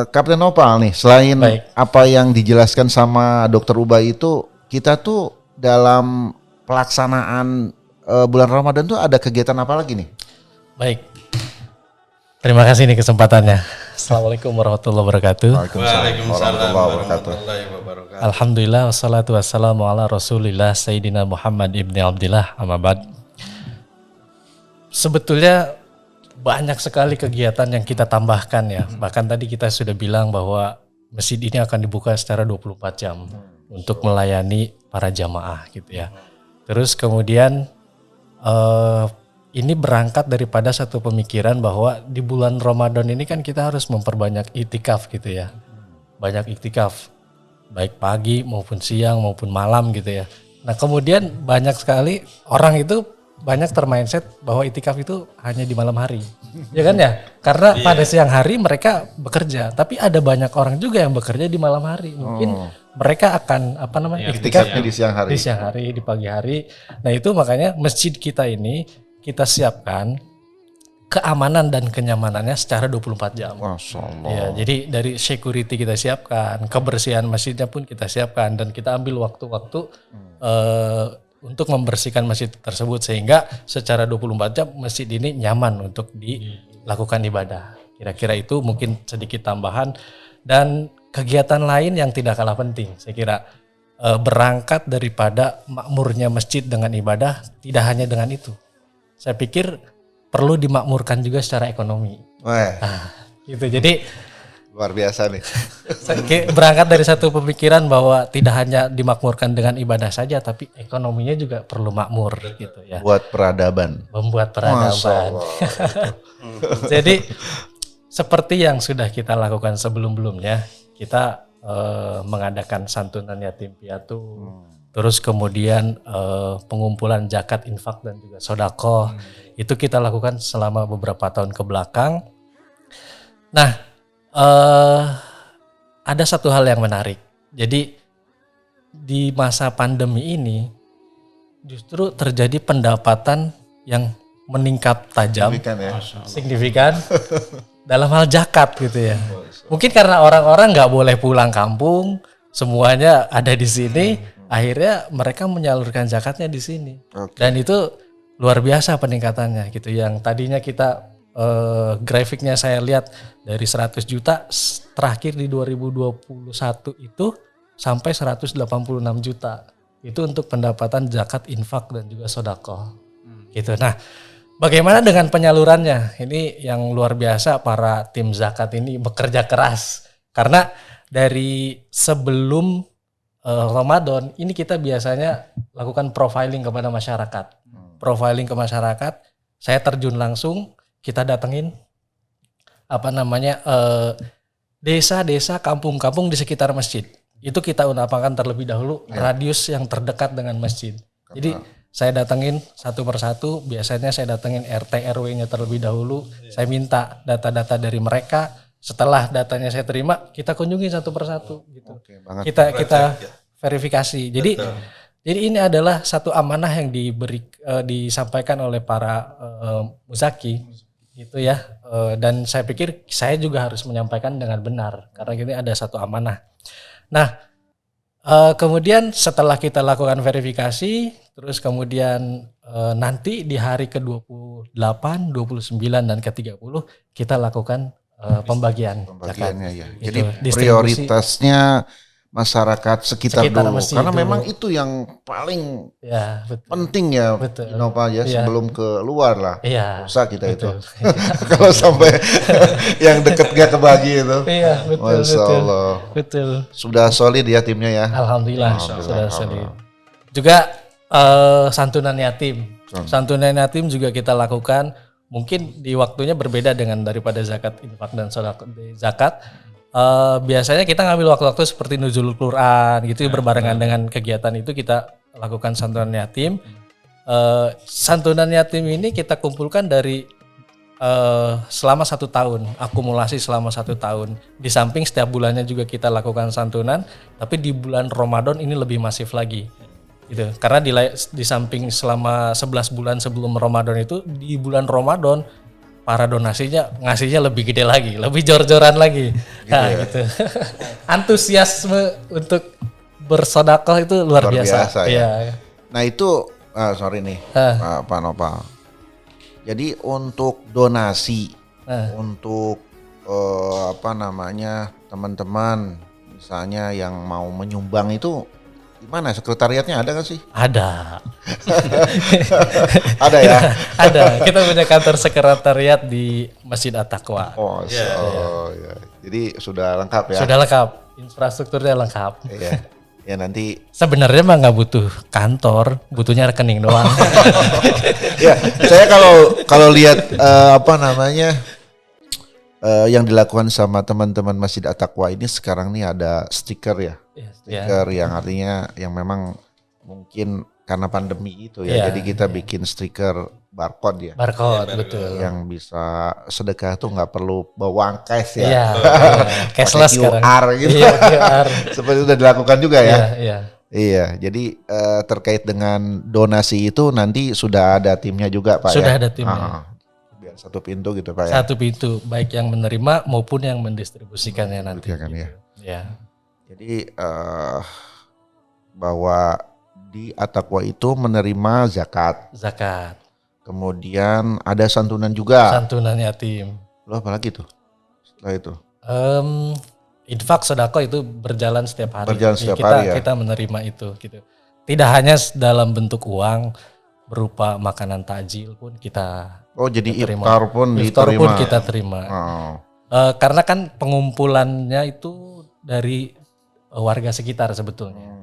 Speaker 1: Kapten Nopal nih, selain
Speaker 2: Baik.
Speaker 1: apa yang dijelaskan sama Dokter Ubay itu, kita tuh dalam pelaksanaan bulan Ramadan tuh ada kegiatan apa lagi nih?
Speaker 2: Baik. Terima kasih nih kesempatannya. Assalamualaikum warahmatullahi wabarakatuh.
Speaker 3: Waalaikumsalam
Speaker 1: wabarakatuh.
Speaker 3: warahmatullahi wabarakatuh.
Speaker 2: Alhamdulillah wassalatu wassalamu ala Rasulillah Sayyidina Muhammad ibni Abdillah amma ba'd. Sebetulnya banyak sekali kegiatan yang kita tambahkan ya. Bahkan tadi kita sudah bilang bahwa masjid ini akan dibuka secara 24 jam untuk melayani para jamaah gitu ya. Terus kemudian ini berangkat daripada satu pemikiran bahwa di bulan Ramadan ini kan kita harus memperbanyak iktikaf gitu ya. Banyak iktikaf, baik pagi maupun siang maupun malam gitu ya. Nah kemudian banyak sekali orang itu banyak termindset bahwa iktikaf itu hanya di malam hari. Ya kan ya? Karena pada siang hari mereka bekerja, tapi ada banyak orang juga yang bekerja di malam hari. Mungkin mereka akan
Speaker 1: Iktikafnya di siang hari.
Speaker 2: di siang hari, di pagi hari. Nah itu makanya masjid kita ini kita siapkan keamanan dan kenyamanannya secara 24 jam.
Speaker 1: Masya Allah.
Speaker 2: Ya, jadi dari security kita siapkan, kebersihan masjidnya pun kita siapkan dan kita ambil waktu-waktu untuk membersihkan masjid tersebut sehingga secara 24 jam masjid ini nyaman untuk dilakukan ibadah. Kira-kira itu mungkin sedikit tambahan dan kegiatan lain yang tidak kalah penting. Saya kira berangkat daripada makmurnya masjid dengan ibadah tidak hanya dengan itu. Saya pikir perlu dimakmurkan juga secara ekonomi.
Speaker 1: Wah,
Speaker 2: Gitu. Jadi
Speaker 1: luar biasa nih.
Speaker 2: berangkat dari satu pemikiran bahwa tidak hanya dimakmurkan dengan ibadah saja, tapi ekonominya juga perlu makmur gitu ya.
Speaker 1: Buat peradaban.
Speaker 2: Membuat
Speaker 1: Masya
Speaker 2: peradaban.
Speaker 1: Allah.
Speaker 2: Jadi seperti yang sudah kita lakukan sebelum-belumnya, kita mengadakan santunan yatim piatu, terus kemudian pengumpulan zakat, infak dan juga sedekah. Itu kita lakukan selama beberapa tahun ke belakang. Nah, ada satu hal yang menarik. Jadi di masa pandemi ini justru terjadi pendapatan yang meningkat tajam,
Speaker 1: Demikian ya.
Speaker 2: signifikan dalam hal zakat gitu ya. Mungkin karena orang-orang nggak boleh pulang kampung, semuanya ada di sini, akhirnya mereka menyalurkan zakatnya di sini.
Speaker 1: Oke.
Speaker 2: Dan itu luar biasa peningkatannya gitu. Yang tadinya kita grafiknya saya lihat dari 100 juta terakhir di 2021 itu sampai 186 juta. Itu untuk pendapatan zakat, infak dan juga sedekah. Gitu. Nah, bagaimana dengan penyalurannya? Ini yang luar biasa, para tim zakat ini bekerja keras. Karena dari sebelum Ramadan ini kita biasanya lakukan profiling kepada masyarakat. Profiling ke masyarakat, saya terjun langsung, kita datengin desa-desa, kampung-kampung di sekitar masjid. Itu kita unapakan terlebih dahulu radius yang terdekat dengan masjid. Jadi saya datengin satu persatu, biasanya saya datengin RT RW-nya terlebih dahulu. Saya minta data-data dari mereka. Setelah datanya saya terima, kita kunjungi satu persatu gitu.
Speaker 1: Oke, banget.
Speaker 2: Kita verifikasi. Jadi ini adalah satu amanah yang disampaikan oleh para muzaki gitu ya. Dan saya pikir saya juga harus menyampaikan dengan benar karena ini ada satu amanah. Nah, kemudian setelah kita lakukan verifikasi, terus kemudian nanti di hari ke-28, 29 dan ke-30 kita lakukan pembagian
Speaker 1: Pembagiannya ya.
Speaker 2: Itu,
Speaker 1: Jadi
Speaker 2: distribusi.
Speaker 1: prioritasnya masyarakat sekitar dulu.
Speaker 2: masjid
Speaker 1: Karena
Speaker 2: dulu.
Speaker 1: memang itu yang paling
Speaker 2: Ya, betul.
Speaker 1: penting ya,
Speaker 2: Betul.
Speaker 1: Innova ya,
Speaker 2: Iya.
Speaker 1: sebelum ke luar lah.
Speaker 2: Iya.
Speaker 1: Dosa kita
Speaker 2: betul.
Speaker 1: itu. Kalau sampai yang deket gak kebagi itu.
Speaker 2: Iya, betul,
Speaker 1: Masya
Speaker 2: betul.
Speaker 1: Allah.
Speaker 2: Betul.
Speaker 1: Sudah solid ya timnya ya.
Speaker 2: Alhamdulillah,
Speaker 1: Alhamdulillah,
Speaker 2: sudah
Speaker 1: alhamdulillah.
Speaker 2: solid. Juga santunan yatim. Santunan yatim juga kita lakukan. Mungkin di waktunya berbeda dengan daripada zakat infak dan zakat. Biasanya kita ngambil waktu-waktu seperti nuzul Quran gitu berbarengan dengan kegiatan itu kita lakukan santunan yatim. Santunan yatim ini kita kumpulkan dari selama 1 tahun, akumulasi selama 1 tahun. Di samping setiap bulannya juga kita lakukan santunan, tapi di bulan Ramadan ini lebih masif lagi. Gitu. Karena di samping selama 11 bulan sebelum Ramadan itu, di bulan Ramadan para donasinya ngasihnya lebih gede lagi, lebih jor-joran lagi. Gitu. Antusiasme untuk bersedekah itu luar biasa.
Speaker 1: ya.
Speaker 2: Iya.
Speaker 1: Nah itu, sorry nih Pak Nopal. Jadi untuk donasi, untuk teman-teman misalnya yang mau menyumbang itu gimana? Sekretariatnya ada nggak sih?
Speaker 2: Ada.
Speaker 1: Ada ya?
Speaker 2: Ada. Kita punya kantor sekretariat di Masjid At-Taqwa.
Speaker 1: Oh, ya. Jadi sudah lengkap ya?
Speaker 2: Sudah lengkap. Infrastrukturnya lengkap.
Speaker 1: Iya. Ya nanti.
Speaker 2: Sebenarnya mah nggak butuh kantor, butuhnya rekening doang.
Speaker 1: Ya, saya kalau lihat yang dilakukan sama teman-teman Masjid At-Taqwa ini sekarang nih ada stiker ya. Stiker yang artinya yang memang mungkin karena pandemi itu ya. Jadi kita bikin stiker barcode ya.
Speaker 2: Barcode, betul.
Speaker 1: Yang bisa sedekah tuh nggak perlu bawa cash ya.
Speaker 2: Iya. Cashless sekarang.
Speaker 1: QR gitu.
Speaker 2: Iya, QR.
Speaker 1: Seperti itu udah dilakukan juga ya.
Speaker 2: Iya.
Speaker 1: Iya, jadi terkait dengan donasi itu nanti sudah ada timnya juga Pak ya?
Speaker 2: Sudah ada timnya.
Speaker 1: Biar satu pintu gitu Pak ya?
Speaker 2: Satu pintu, baik yang menerima maupun yang mendistribusikannya nanti.
Speaker 1: Kan, ya.
Speaker 2: Ya.
Speaker 1: Jadi bahwa di At-Taqwa itu menerima zakat.
Speaker 2: Zakat.
Speaker 1: Kemudian ada santunan juga.
Speaker 2: Santunan yatim.
Speaker 1: Loh apalagi tuh setelah itu?
Speaker 2: Infak sedekah itu berjalan setiap hari.
Speaker 1: Berjalan setiap hari ya.
Speaker 2: Kita menerima itu gitu. Tidak hanya dalam bentuk uang berupa makanan takjil pun kita.
Speaker 1: Oh jadi
Speaker 2: terima.
Speaker 1: iftar pun
Speaker 2: Iftar
Speaker 1: diterima.
Speaker 2: pun kita terima.
Speaker 1: Oh.
Speaker 2: Karena kan pengumpulannya itu dari warga sekitar sebetulnya.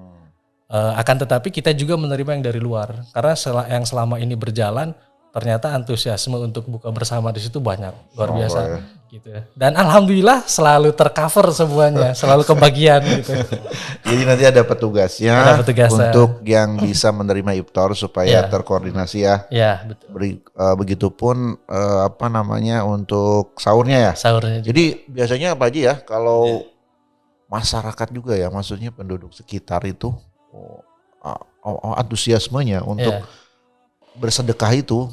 Speaker 2: Akan tetapi kita juga menerima yang dari luar. Karena yang selama ini berjalan ternyata antusiasme untuk buka bersama di situ banyak, luar biasa.
Speaker 1: Ya.
Speaker 2: Gitu. Dan alhamdulillah selalu tercover semuanya, selalu kebagian gitu.
Speaker 1: Jadi nanti ada petugasnya, untuk yang bisa menerima iftar supaya terkoordinasi ya.
Speaker 2: Ya, betul.
Speaker 1: Begitupun untuk sahurnya ya.
Speaker 2: Sahurnya.
Speaker 1: Jadi biasanya Pak Haji ya kalau masyarakat juga ya, maksudnya penduduk sekitar itu antusiasmenya untuk bersedekah itu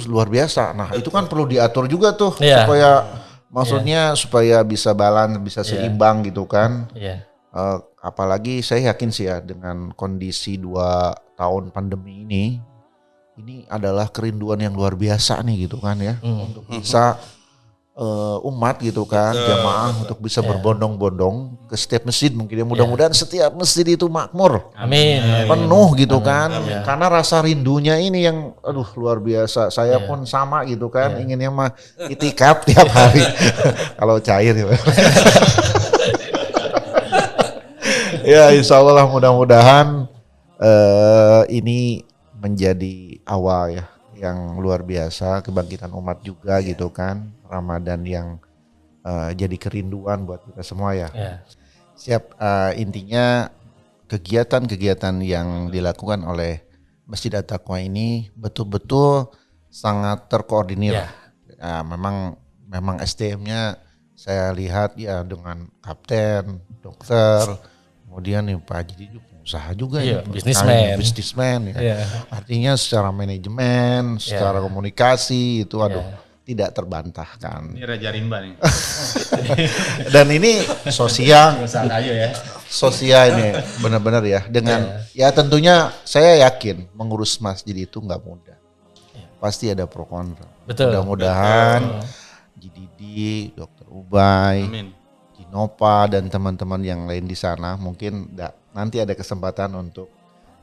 Speaker 1: luar biasa. Nah itu kan perlu diatur juga tuh supaya maksudnya supaya bisa balance, bisa seimbang gitu kan. Apalagi saya yakin sih ya dengan kondisi 2 tahun pandemi ini adalah kerinduan yang luar biasa nih gitu kan ya, untuk bisa umat gitu kan, jamaah untuk bisa berbondong-bondong ke setiap masjid mungkin ya, mudah-mudahan setiap masjid itu makmur,
Speaker 2: amin,
Speaker 1: penuh gitu kan, karena rasa rindunya ini yang luar biasa. Saya pun sama gitu kan, inginnya mah itikaf tiap hari kalau cair ya. Ya insya Allah mudah-mudahan ini menjadi awal ya yang luar biasa, kebangkitan umat juga gitu kan, Ramadan yang jadi kerinduan buat kita semua ya. Siap, intinya kegiatan-kegiatan yang dilakukan oleh Masjid At-Taqwa ini betul-betul sangat terkoordinir. Memang SDM-nya saya lihat ya dengan kapten, dokter, kemudian nih Pak Haji juga usaha juga ya, bisnismen ya. Artinya secara manajemen, secara komunikasi itu tidak terbantahkan.
Speaker 4: Ini Raja Rimba nih.
Speaker 1: Dan ini sosial,
Speaker 4: Ayo ya.
Speaker 1: sosial ini benar-benar ya. Dengan ya tentunya saya yakin mengurus masjid itu nggak mudah. Pasti ada pro kontra.
Speaker 2: Betul.
Speaker 1: Mudah-mudahan Didi, Dokter Ubay,
Speaker 4: Amin.
Speaker 1: Nova dan teman-teman yang lain di sana mungkin nanti ada kesempatan untuk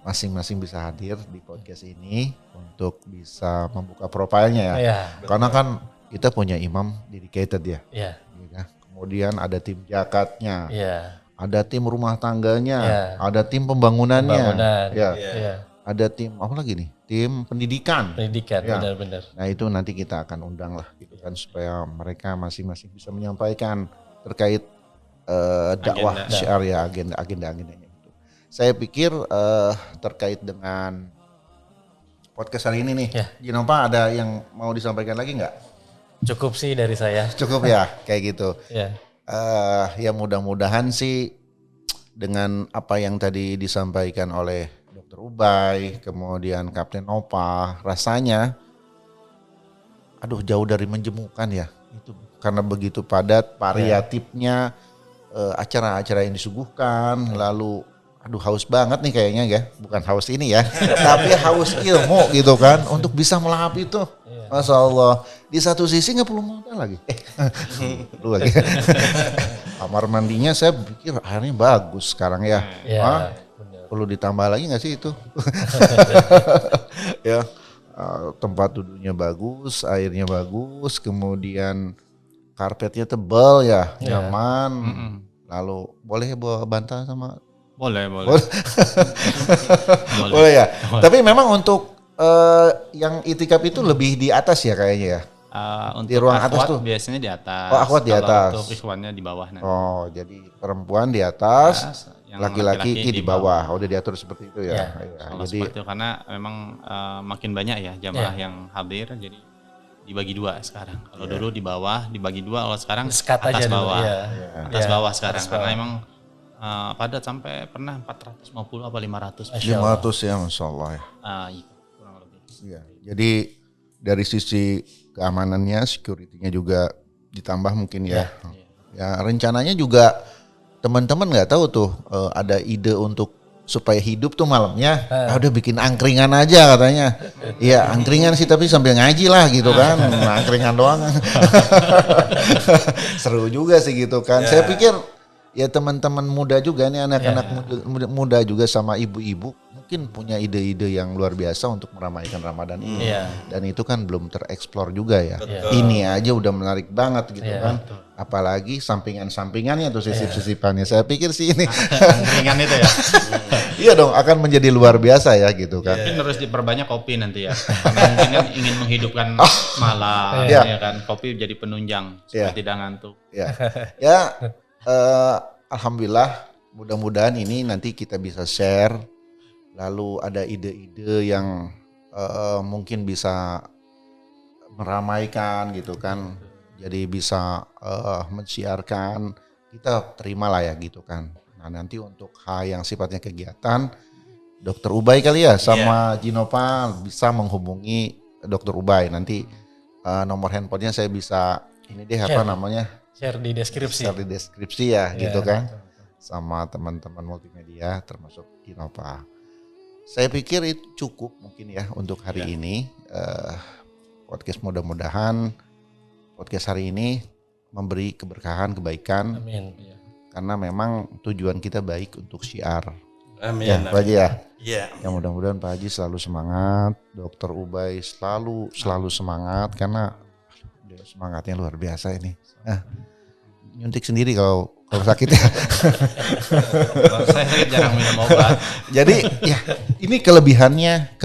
Speaker 1: masing-masing bisa hadir di podcast ini untuk bisa membuka profilnya ya.
Speaker 2: Iya.
Speaker 1: Karena kan kita punya imam dedicated ya.
Speaker 2: Iya.
Speaker 1: Ya. Kemudian ada tim zakatnya,
Speaker 2: Iya.
Speaker 1: ada tim rumah tangganya,
Speaker 2: Iya.
Speaker 1: ada tim pembangunannya,
Speaker 2: Pembangunan.
Speaker 1: ya.
Speaker 2: Iya.
Speaker 1: Ada tim apa lagi nih? Tim pendidikan.
Speaker 2: Pendidikan
Speaker 1: Ya.
Speaker 2: benar-benar.
Speaker 1: Nah itu nanti kita akan undang lah gitu kan supaya mereka masing-masing bisa menyampaikan terkait dakwah
Speaker 4: Agenda.
Speaker 1: syiar ya agenda-agendanya gitu. Saya pikir terkait dengan podcast hari ini nih,
Speaker 2: Ya.
Speaker 1: Jinova ada yang mau disampaikan lagi nggak?
Speaker 2: Cukup sih dari saya.
Speaker 1: Cukup ya kayak gitu.
Speaker 2: Ya.
Speaker 1: Ya mudah-mudahan sih dengan apa yang tadi disampaikan oleh Dr. Ubay, kemudian Kapten Nova, rasanya aduh jauh dari menjemukan ya. Itu karena begitu padat variatifnya acara-acara yang disuguhkan, lalu aduh haus banget nih kayaknya ya. Bukan haus ini ya, tapi haus ilmu gitu kan untuk bisa melahap itu. Masya Allah. Di satu sisi nggak perlu modal lagi. Lu lagi. Kamar mandinya saya pikir airnya bagus sekarang ya.
Speaker 2: Iya.
Speaker 1: Hah?
Speaker 2: Benar.
Speaker 1: Perlu ditambah lagi nggak sih itu? Ya, tempat duduknya bagus, airnya bagus, kemudian karpetnya tebal ya,
Speaker 2: Ya.
Speaker 1: nyaman.
Speaker 4: Mm-mm.
Speaker 1: Lalu boleh bawa bantal sama?
Speaker 4: Boleh.
Speaker 1: Boleh. Boleh ya. Tapi memang untuk yang itikaf itu lebih di atas ya kayaknya ya.
Speaker 4: Untuk
Speaker 1: Di ruang atas
Speaker 4: akhwat
Speaker 1: tuh?
Speaker 4: biasanya di atas.
Speaker 1: Oh, akhwat di
Speaker 4: Kalau
Speaker 1: atas.
Speaker 4: Untuk ikhwannya di bawah nanti.
Speaker 1: Oh, jadi perempuan di atas,
Speaker 4: Yang
Speaker 1: laki-laki di bawah. Udah diatur seperti itu ya.
Speaker 2: Ya.
Speaker 1: Iya,
Speaker 4: Kalau
Speaker 1: jadi
Speaker 4: seperti itu karena memang makin banyak ya jamaah yang hadir, jadi dibagi dua sekarang. Kalau dulu di bawah dibagi dua, kalau sekarang
Speaker 2: Sekat
Speaker 4: atas
Speaker 2: aja dulu.
Speaker 4: bawah,
Speaker 2: Iya.
Speaker 4: atas
Speaker 2: Iya,
Speaker 4: bawah sekarang.
Speaker 2: atas
Speaker 4: Karena
Speaker 2: bawah.
Speaker 4: emang padat sampai pernah 450 apa 500.
Speaker 2: Masya Allah.
Speaker 1: 500 ya, Masya Allah ya.
Speaker 4: Itu kurang lebih.
Speaker 1: Iya. Jadi dari sisi keamanannya, security-nya juga ditambah mungkin ya. Ya rencananya juga teman-teman nggak tahu tuh ada ide untuk supaya hidup tuh malamnya, udah bikin angkringan aja katanya. Iya angkringan sih tapi sambil ngaji lah gitu kan, angkringan doang. Seru juga sih gitu kan. Saya pikir ya teman-teman muda juga nih anak-anak muda juga sama ibu-ibu mungkin punya ide-ide yang luar biasa untuk meramaikan Ramadan ini.
Speaker 2: Iya.
Speaker 1: Dan itu kan belum tereksplor juga ya.
Speaker 3: Betul.
Speaker 1: Ini aja udah menarik banget gitu
Speaker 2: Iya,
Speaker 1: kan. Apalagi sampingan-sampingannya tuh sisip-sisipannya. Saya pikir sih ini
Speaker 4: Angkringan itu ya.
Speaker 1: iya dong akan menjadi luar biasa ya gitu kan.
Speaker 4: Mungkin harus diperbanyak kopi nanti ya. Karena mungkin kan ingin menghidupkan malam,
Speaker 1: Iya.
Speaker 4: ya kan. Kopi jadi penunjang supaya tidak ngantuk.
Speaker 1: Ya. Ya alhamdulillah mudah-mudahan ini nanti kita bisa share lalu ada ide-ide yang mungkin bisa meramaikan gitu kan. Jadi bisa mensiarkan kita terimalah ya gitu kan. Nah nanti untuk hal yang sifatnya kegiatan Dokter Ubay kali ya sama Jinova bisa menghubungi Dokter Ubay nanti nomor handphonenya saya bisa ini deh apa namanya
Speaker 2: Share di deskripsi.
Speaker 1: share di deskripsi ya gitu kan sama teman-teman multimedia termasuk Jinova. Saya pikir itu cukup mungkin ya untuk hari ini podcast mudah-mudahan podcast hari ini memberi keberkahan kebaikan
Speaker 2: Amin.
Speaker 1: karena memang tujuan kita baik untuk syiar.
Speaker 3: Amin.
Speaker 1: Ya, Pak Haji ya.
Speaker 3: Iya.
Speaker 1: Ya mudah-mudahan Pak Haji selalu semangat, Dokter Ubay selalu semangat karena dia semangatnya luar biasa ini. Nyuntik sendiri kalau sakit ya.
Speaker 4: Kalau saya sakit jarang minum obat.
Speaker 1: Jadi ya ini kelebihannya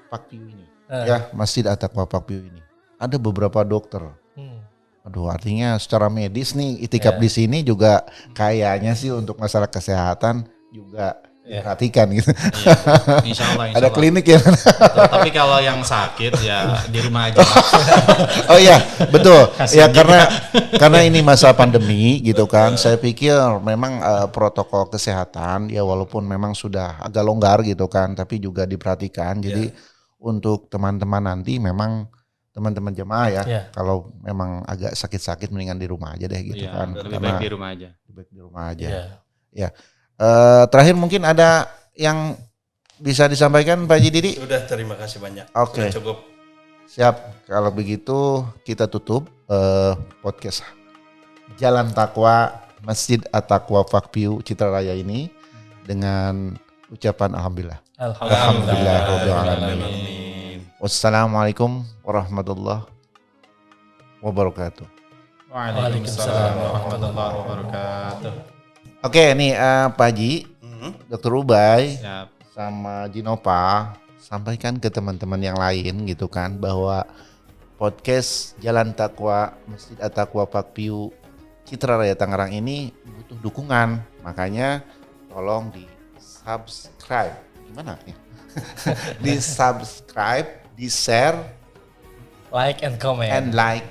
Speaker 1: Pak Piu ini. Ya, Masjid At-Taqwa Pak Piu ini. Ada beberapa dokter. Aduh, artinya secara medis nih itikaf di sini juga kayaknya sih untuk masalah kesehatan juga diperhatikan gitu.
Speaker 4: Iya, insya Allah.
Speaker 1: Ada klinik ya.
Speaker 4: Betul, tapi kalau yang sakit ya di rumah aja.
Speaker 1: Oh iya, betul. Ya karena ini masa pandemi gitu kan. Saya pikir memang protokol kesehatan ya walaupun memang sudah agak longgar gitu kan, tapi juga diperhatikan. Jadi untuk teman-teman nanti memang teman-teman jemaah ya.
Speaker 2: Iya.
Speaker 1: Kalau memang agak sakit-sakit mendingan di rumah aja deh gitu
Speaker 4: Iya,
Speaker 1: kan.
Speaker 4: lebih
Speaker 1: Karena
Speaker 4: baik di rumah aja.
Speaker 1: lebih baik di rumah aja.
Speaker 2: Iya.
Speaker 1: Terakhir mungkin ada yang bisa disampaikan Pak Haji Didi?
Speaker 3: Sudah, terima kasih banyak.
Speaker 1: Oke.
Speaker 3: Sudah cukup.
Speaker 1: Siap. Kalau begitu kita tutup podcast Jalan Takwa Masjid At-Taqwa Fakpiu Citra Raya ini dengan ucapan alhamdulillah. Alhamdulillah rabbil alamin.
Speaker 3: Amin.
Speaker 1: Wassalamualaikum warahmatullahi wabarakatuh.
Speaker 4: Waalaikumsalam warahmatullahi wabarakatuh.
Speaker 1: Oke, nih Pak Haji, Dr. Ubay
Speaker 4: Siap.
Speaker 1: sama Jinova sampaikan ke teman-teman yang lain gitu kan bahwa podcast Jalan Takwa Masjid At-Taqwa Fakpiu Citra Raya Tangerang ini butuh dukungan, makanya tolong di subscribe, gimana ya? Di subscribe, di share,
Speaker 2: Like and comment.
Speaker 1: and like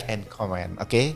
Speaker 1: and comment, oke?